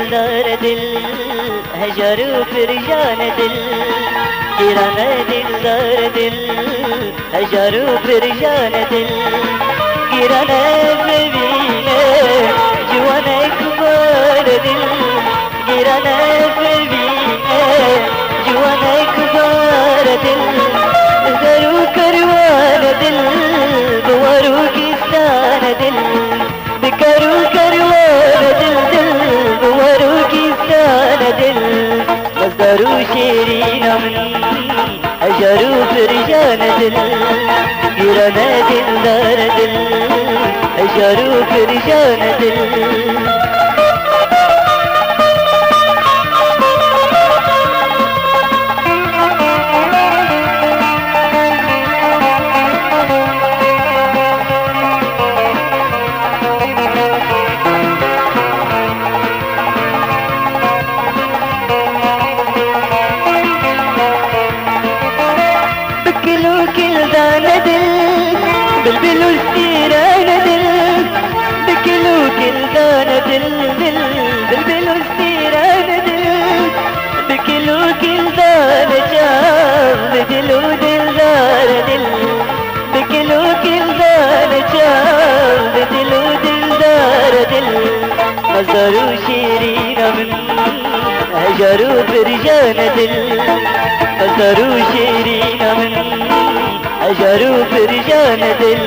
दिलदार दिल हजारों फिरजान दिल गिराना दिलदार दिल हजारों फिरजान दिल गिराना बबीने जुआन अखबार दिल गिराना बबीने जुआन अखबार दिल जरूर करवान दिल दुआरों की शान दिल बिकरू करवान दिल दिल दुआरों की शान दिल मजदारू शेरी नमन हजारों फिरजान दिल गिराना दिलदार दिल हजारों फिरजान दिल بلبلو السيران دل بكلو كلدان دل دل بلبلو السيران دل بكلو كلدان جام بدلو دلدار دل بكلو كلدان جام بدلو دلدار دل مزارو شيرين من هجرو برجان دل مزارو شيرين من हजारों फिरजान दिल